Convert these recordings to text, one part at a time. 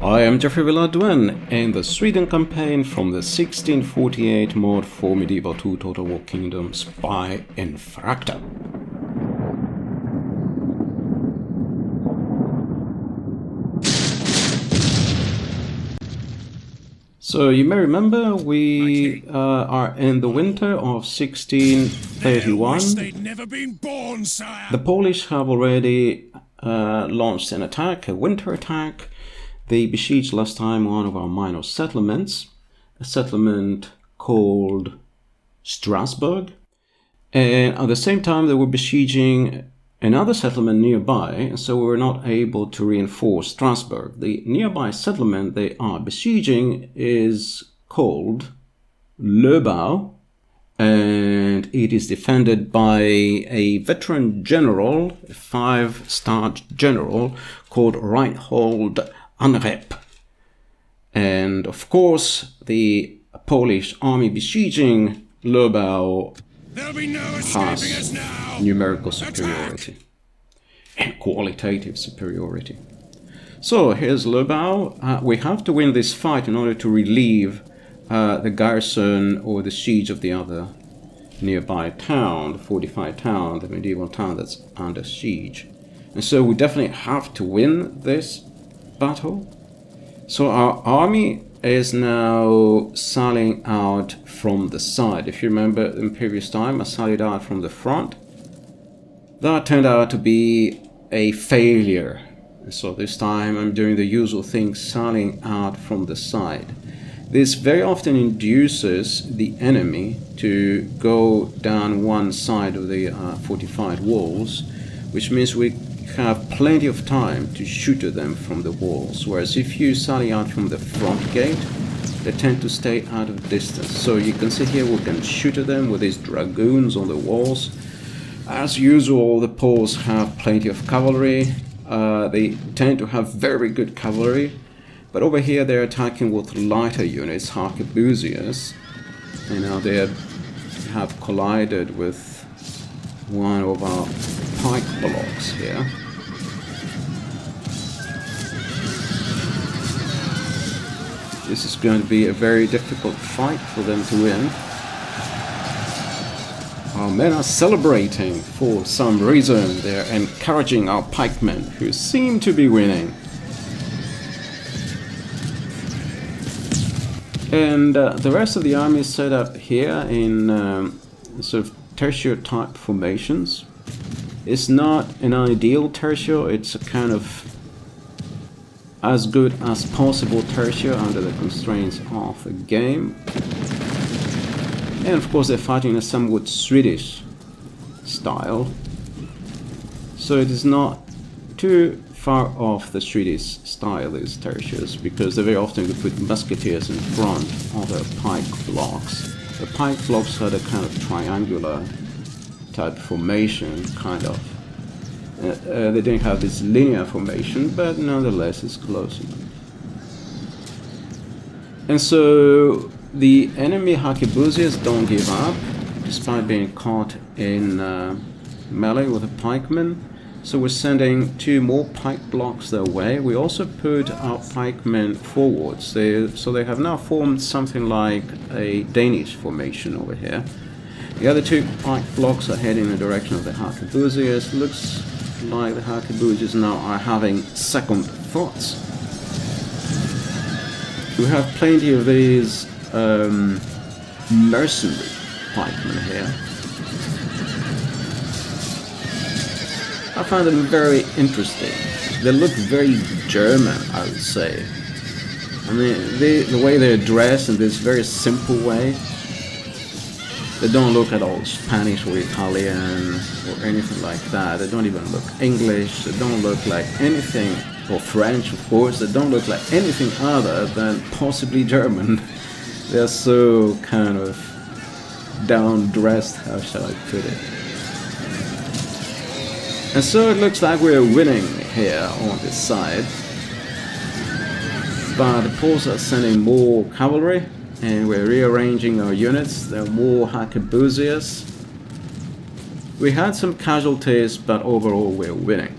I am Geoffrey in the Sweden campaign from the 1648 mod for Medieval 2 Total War Kingdoms by Infracta. So you may remember we are in the winter of 1631. The Polish have already launched an attack, a winter attack. They besieged last time one of our minor settlements, a settlement called Strasbourg, and at the same time they were besieging another settlement nearby, so we were not able to reinforce Strasbourg. The nearby settlement they are besieging is called Löbau, and it is defended by a veteran general, a 5-star general called Reinhold Anrep. And of course, the Polish army besieging Löbau has numerical superiority and qualitative superiority. So here's Löbau. We have to win this fight in order to relieve the garrison or the siege of the other nearby town, the fortified town, the medieval town that's under siege. And so we definitely have to win this battle. So our army is now sallying out from the side. If you remember in previous time, I sallied out from the front. That turned out to be a failure. So this time I'm doing the usual thing, sallying out from the side. This very often induces the enemy to go down one side of the fortified walls, which means we have plenty of time to shoot at them from the walls, whereas if you sally out from the front gate, they tend to stay out of distance. So you can see here we can shoot at them with these dragoons on the walls. As usual, the Poles have plenty of cavalry. They tend to have very good cavalry, but over here they're attacking with lighter units, arquebusiers. You know, they have collided with one of our pike blocks here. This is going to be a very difficult fight for them to win. Our men are celebrating for some reason. They're encouraging our pikemen, who seem to be winning. And the rest of the army is set up here in sort of tertiary type formations. It's not an ideal tertio, it's a kind of as good as possible tertio under the constraints of the game. And of course they're fighting in a somewhat Swedish style, so it is not too far off the Swedish style, these tertios, because they very often would put musketeers in front of the pike blocks. The pike blocks had a kind of triangular type formation, kind of. They didn't have this linear formation, but nonetheless it's close enough. And so the enemy arquebusiers don't give up, despite being caught in melee with the pikemen. So we're sending 2 more pike blocks their way. We also put our pikemen forwards. So they have now formed something like a Danish formation over here. The other 2 pike blocks are heading in the direction of the arquebusiers. Looks like the arquebusiers now are having second thoughts. We have plenty of these mercenary pikemen here. I find them very interesting. They look very German, I would say. I mean, the way they're dressed in this very simple way, they don't look at all Spanish or Italian or anything like that. They don't even look English. They don't look like anything, or French, of course. They don't look like anything other than possibly German. They're so kind of down-dressed, how shall I put it. And so it looks like we're winning here on this side. But the Poles are sending more cavalry, and we're rearranging our units. There are more arquebusiers. We had some casualties, but overall we're winning.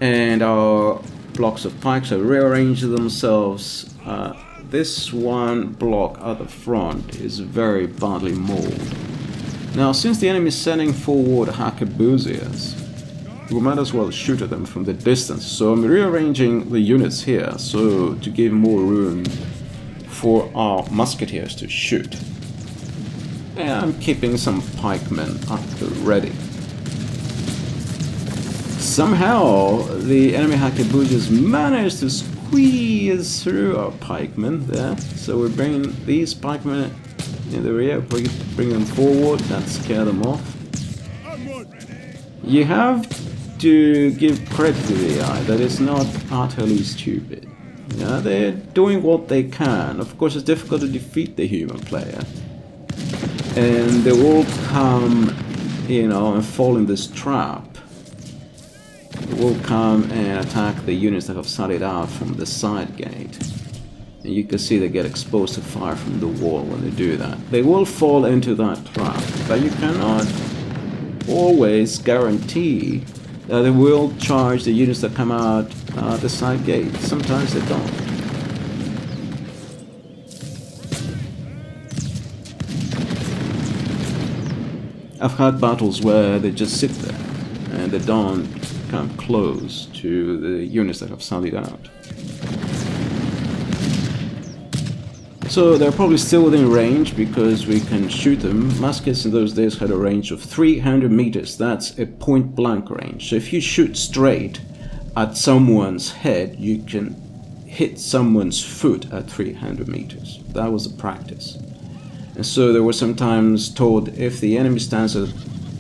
And our blocks of pikes have rearranged themselves. This one block at the front is very badly mauled. Now, since the enemy is sending forward arquebusiers, we might as well shoot at them from the distance. So I'm rearranging the units here so to give more room for our musketeers to shoot. And I'm keeping some pikemen at the ready. Somehow the enemy arquebusiers managed to squeeze through our pikemen there. So we're bringing these pikemen in the rear, bring them forward, that scare them off. You have to give credit to the AI that it's not utterly stupid. Yeah, they're doing what they can. Of course, it's difficult to defeat the human player, and they will come, you know, and fall in this trap. They will come and attack the units that have sallied out from the side gate. And you can see they get exposed to fire from the wall when they do that. They will fall into that trap, but you cannot always guarantee that they will charge the units that come out the side gate. Sometimes they don't. I've had battles where they just sit there and they don't come close to the units that have sallied out. So they're probably still within range because we can shoot them. Muskets in those days had a range of 300 meters. That's a point blank range. So if you shoot straight at someone's head, you can hit someone's foot at 300 meters. That was the practice. And so they were sometimes told, if the enemy stands at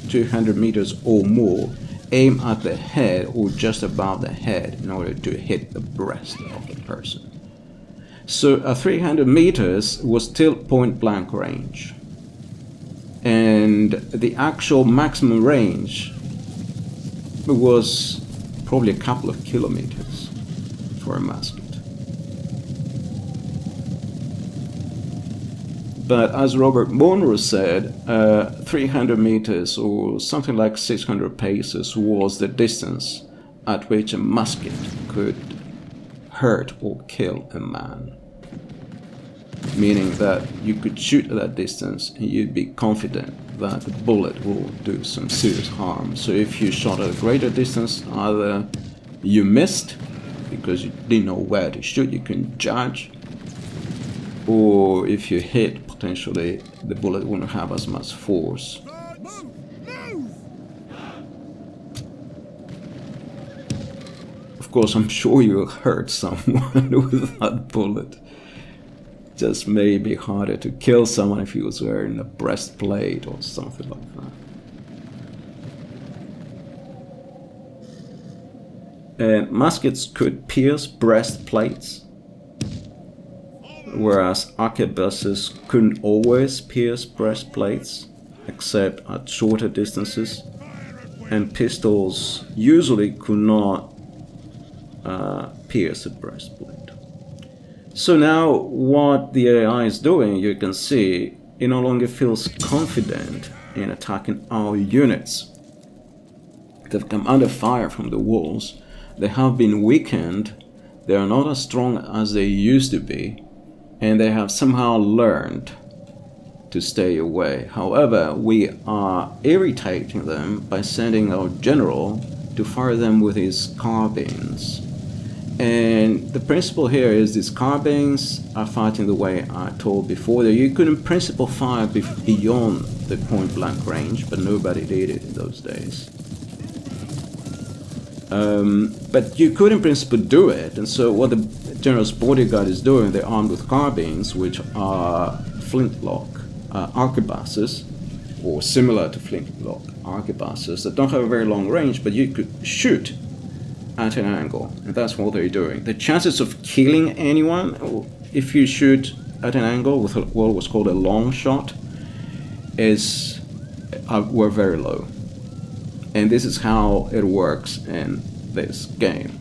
200 meters or more, aim at the head or just above the head in order to hit the breast of the person. So 300 meters was still point blank range. And the actual maximum range was probably a couple of kilometers for a musket. But as Robert Monroe said, 300 meters or something like 600 paces was the distance at which a musket could hurt or kill a man. Meaning that you could shoot at that distance and you'd be confident that the bullet will do some serious harm. So if you shot at a greater distance, either you missed because you didn't know where to shoot, you can judge, or if you hit, potentially the bullet wouldn't have as much force. Of course, I'm sure you hurt someone with that bullet. Just maybe harder to kill someone if he was wearing a breastplate or something like that. And muskets could pierce breastplates, whereas arquebuses couldn't always pierce breastplates, except at shorter distances, and pistols usually could not pierce a breastplate. So now what the AI is doing, you can see, it no longer feels confident in attacking our units. They've come under fire from the walls. They have been weakened. They are not as strong as they used to be. And they have somehow learned to stay away. However, we are irritating them by sending our general to fire them with his carbines. And the principle here is these carbines are fighting the way I told before, that you could in principle fire beyond the point blank range, but nobody did it in those days. But you could in principle do it, and so what the general's bodyguard is doing, they're armed with carbines, which are flintlock arquebuses, or similar to flintlock arquebuses that don't have a very long range, but you could shoot at an angle, and that's what they're doing. The chances of killing anyone if you shoot at an angle with what was called a long shot were very low. And this is how it works in this game.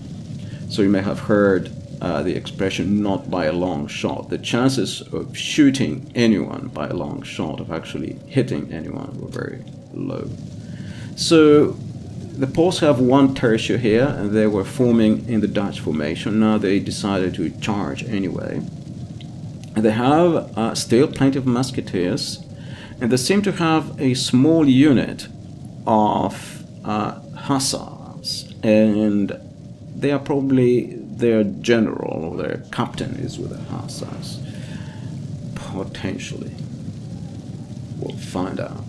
So you may have heard the expression "not by a long shot." The chances of shooting anyone by a long shot, of actually hitting anyone, were very low. So the Poles have one tertia here, and they were forming in the Dutch formation. Now they decided to charge anyway. And they have still plenty of musketeers, and they seem to have a small unit of hussars, and they are probably their general or their captain is with the hussars. Potentially. We'll find out.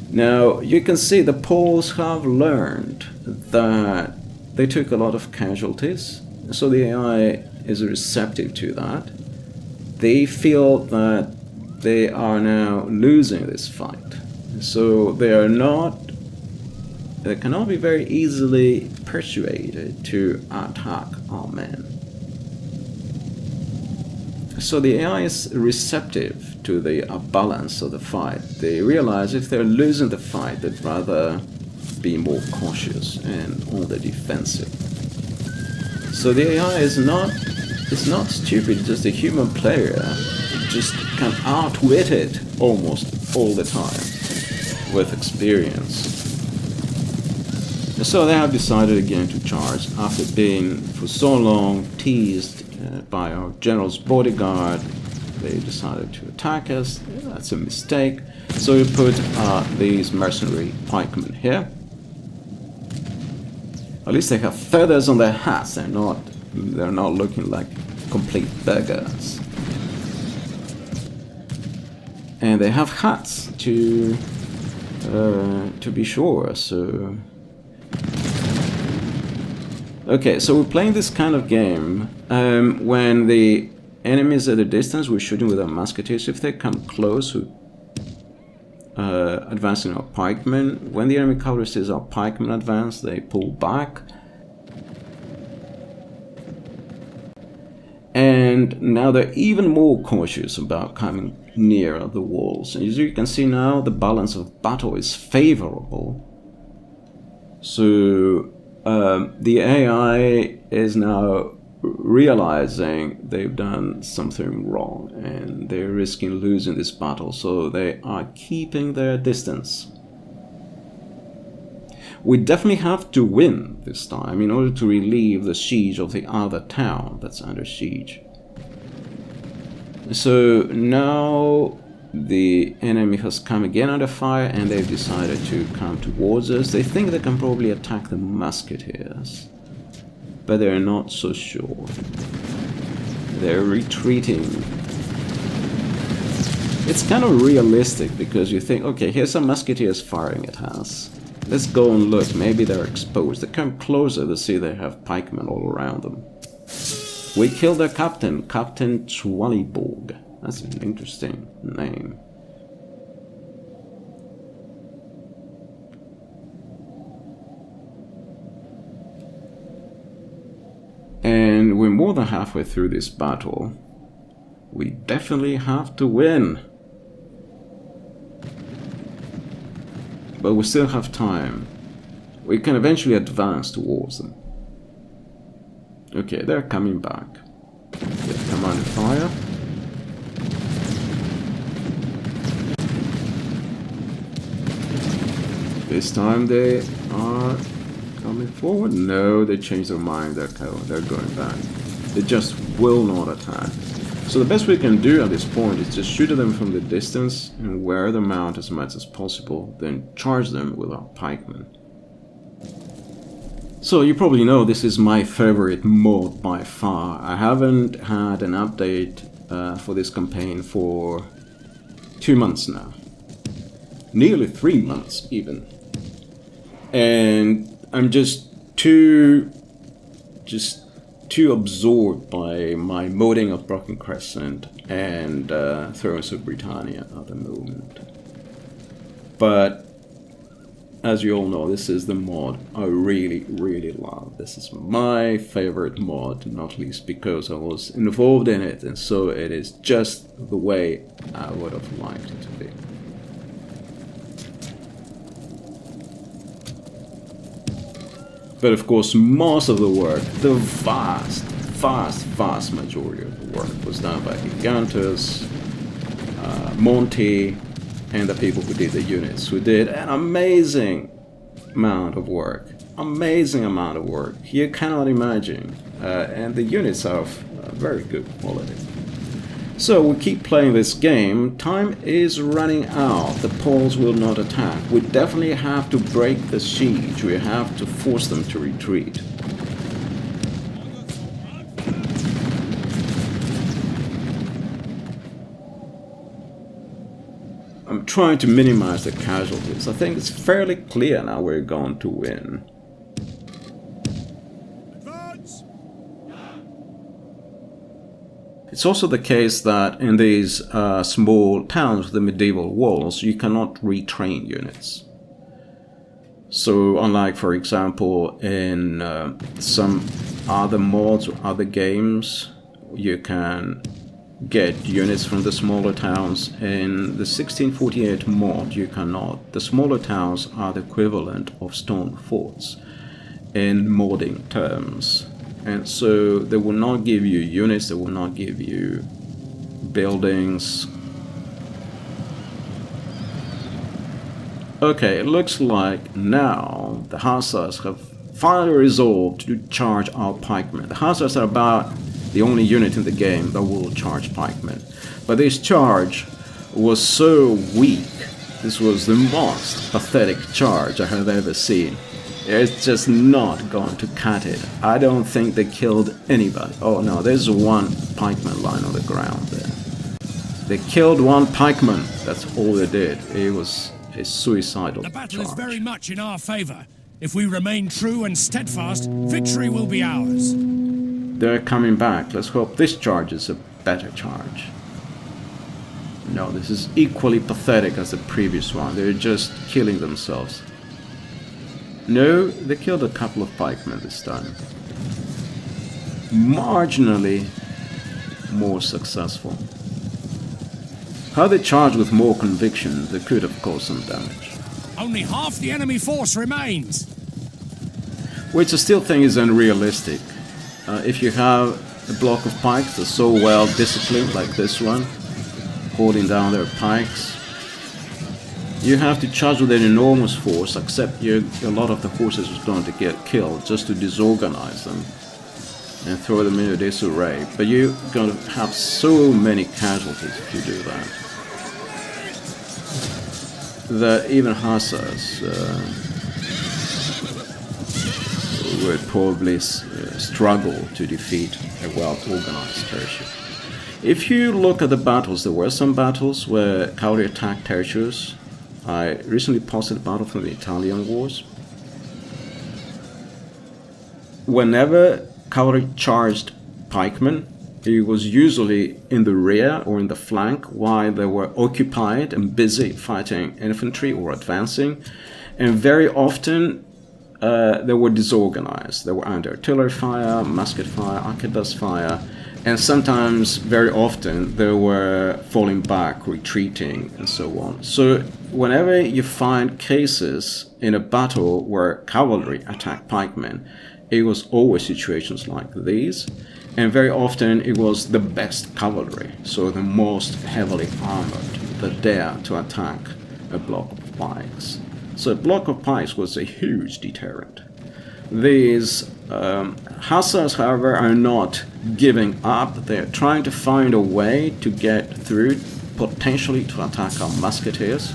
Now, you can see the Poles have learned that they took a lot of casualties, so the AI is receptive to that. They feel that they are now losing this fight, so they cannot be very easily persuaded to attack our men. So the AI is receptive to the balance of the fight. They realize if they're losing the fight, they'd rather be more cautious and on the defensive. So the AI is not stupid, just a human player. It just can outwit it almost all the time with experience. So they have decided again to charge after being for so long teased by our general's bodyguard. They decided to attack us. That's a mistake. So we put these mercenary pikemen here. At least they have feathers on their hats. They're not looking like complete beggars. And they have hats to be sure. So okay, so we're playing this kind of game when the enemies at a distance, we're shooting with our musketeers. If they come close, we advancing our pikemen. When the enemy cavalry sees our pikemen advance, they pull back. And now they're even more cautious about coming near the walls. And as you can see now, the balance of battle is favorable. So the AI is now realizing they've done something wrong and they're risking losing this battle, so they are keeping their distance. We definitely have to win this time in order to relieve the siege of the other town that's under siege. So now the enemy has come again under fire and they've decided to come towards us. They think they can probably attack the musketeers, but they're not so sure. They're retreating. It's kind of realistic because you think, okay, here's some musketeers firing at us. Let's go and look, maybe they're exposed. They come closer to see they have pikemen all around them. We killed their captain, Captain Schwaliborg. That's an interesting name. And we're more than halfway through this battle. We definitely have to win. But we still have time. We can eventually advance towards them. Okay, they're coming back. They come under fire. This time they are coming forward. No, they changed their mind. They're going back. They just will not attack. So the best we can do at this point is just shoot at them from the distance and wear them out as much as possible, then charge them with our pikemen. So you probably know this is my favorite mod by far. I haven't had an update for this campaign for 2 months now. Nearly 3 months even. And I'm just too absorbed by my modding of Broken Crescent and Thrones of Britannia at the moment. But as you all know, this is the mod I really, really love. This is my favorite mod, not least because I was involved in it, and so it is just the way I would have liked it to be. But of course, most of the work, the vast majority of the work was done by Gigantus, Monty, and the people who did the units, who did an amazing amount of work. Amazing amount of work. You cannot imagine. And the units are of very good quality. So we keep playing this game. Time is running out. The Poles will not attack. We definitely have to break the siege. We have to force them to retreat. I'm trying to minimize the casualties. I think it's fairly clear now we're going to win. It's also the case that in these small towns with the medieval walls, you cannot retrain units. So unlike, for example, in some other mods or other games, you can get units from the smaller towns. In the 1648 mod, you cannot. The smaller towns are the equivalent of stone forts in modding terms. And so they will not give you units, they will not give you buildings. Okay, it looks like now the Hussars have finally resolved to charge our pikemen. The Hussars are about the only unit in the game that will charge pikemen. But this charge was so weak. This was the most pathetic charge I have ever seen. It's just not going to cut it. I don't think they killed anybody. Oh no, there's one pikeman lying on the ground there. They killed one pikeman. That's all they did. It was a suicidal charge. The battle is very much in our favor. If we remain true and steadfast, victory will be ours. They're coming back. Let's hope this charge is a better charge. No, this is equally pathetic as the previous one. They're just killing themselves. No, they killed a couple of pikemen this time. Marginally more successful. Had they charged with more conviction, they could have caused some damage. Only half the enemy force remains. Which I still think is unrealistic. If you have a block of pikes that's so well disciplined like this one, holding down their pikes, you have to charge with an enormous force, except a lot of the forces is going to get killed just to disorganize them and throw them into disarray. But you're going to have so many casualties if you do that. That even Hussars would probably struggle to defeat a well-organized tertiary. If you look at the battles, there were some battles where cavalry attacked tertiaries. I recently posted a battle from the Italian Wars. Whenever cavalry charged pikemen, it was usually in the rear or in the flank while they were occupied and busy fighting infantry or advancing. And very often they were disorganized. They were under artillery fire, musket fire, arquebus fire. And sometimes, very often, they were falling back, retreating, and so on. So whenever you find cases in a battle where cavalry attacked pikemen, it was always situations like these. And very often it was the best cavalry, so the most heavily armored, that dared to attack a block of pikes. So a block of pikes was a huge deterrent. These Hussars, however, are not giving up. They're trying to find a way to get through, potentially to attack our musketeers.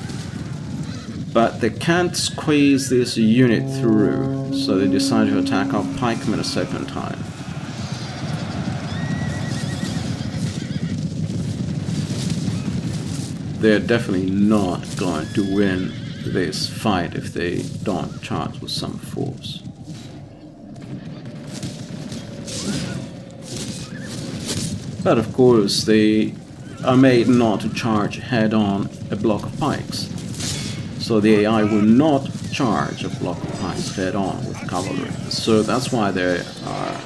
But they can't squeeze this unit through, so they decide to attack our pikemen a second time. They're definitely not going to win this fight if they don't charge with some force. But of course they are made not to charge head-on a block of pikes. So the AI will not charge a block of pikes head-on with cavalry. So that's why they are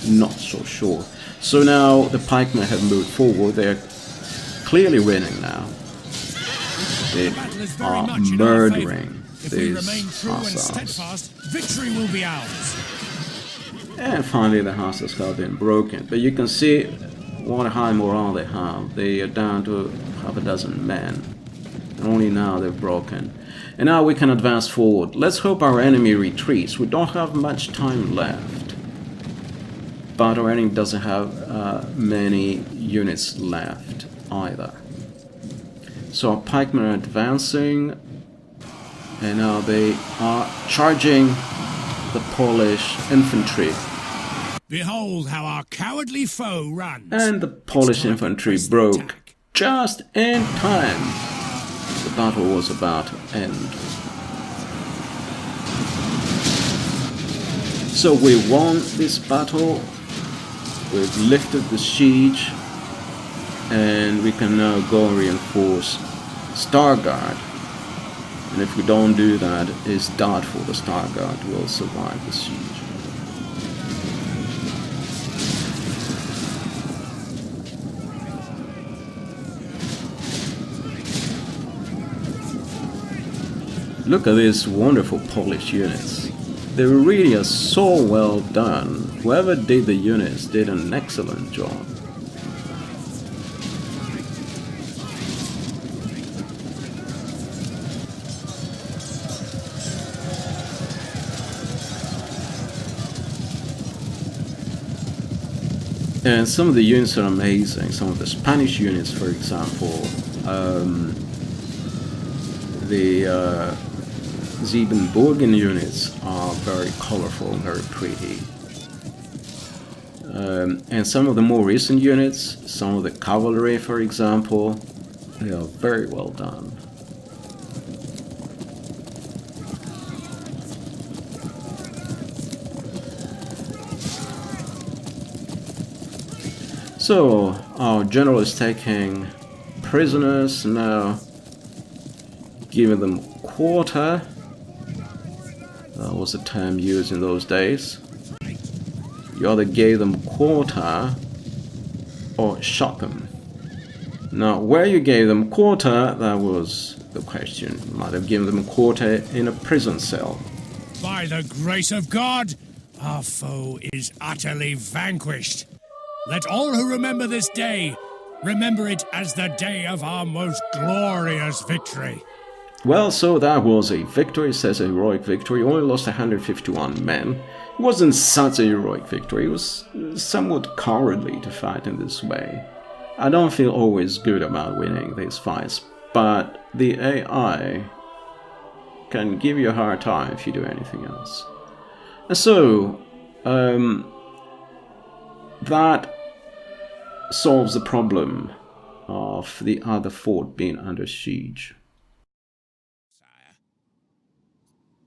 not so sure. So now the pikemen have moved forward. They're clearly winning now. They are murdering these Hussars. Victory will be ours. And finally the Hussars have been broken. But you can see what a high morale they have. They are down to half a dozen men. And Only now they're broken. And now we can advance forward. Let's hope our enemy retreats. We don't have much time left. But our enemy doesn't have many units left either. So our pikemen are advancing. And now they are charging the Polish infantry. Behold how our cowardly foe runs. And the Polish infantry broke just in time. The battle was about to end. So we won this battle. We've lifted the siege. And we can now go and reinforce Stargard. And if we don't do that, it's doubtful the Stargard will survive the siege. Look at these wonderful Polish units. They really are so well done. Whoever did the units did an excellent job. And some of the units are amazing. Some of the Spanish units, for example, the Siebenbürgen units are very colorful, very pretty. And some of the more recent units, some of the cavalry, for example, they are very well done. So, our general is taking prisoners now, giving them quarter. That was the term used in those days. You either gave them quarter or shot them. Now, where you gave them quarter, that was the question. You might have given them quarter in a prison cell. By the grace of God, our foe is utterly vanquished. Let all who remember this day remember it as the day of our most glorious victory. Well, so that was a victory, says a heroic victory. Only lost 151 men. It wasn't such a heroic victory. It was somewhat cowardly to fight in this way. I don't feel always good about winning these fights, but the AI can give you a hard time if you do anything else. And so, that solves the problem of the other fort being under siege.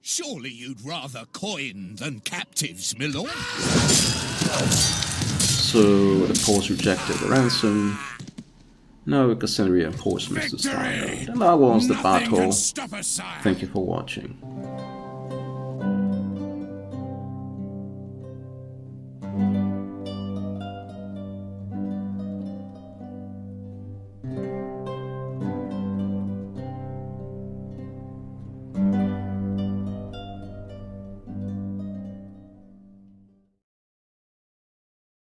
Surely you'd rather coin than captives, my lord? So the Poles rejected the ransom. Now we can send reinforcements to Stargard. And that was the battle. Thank you for watching.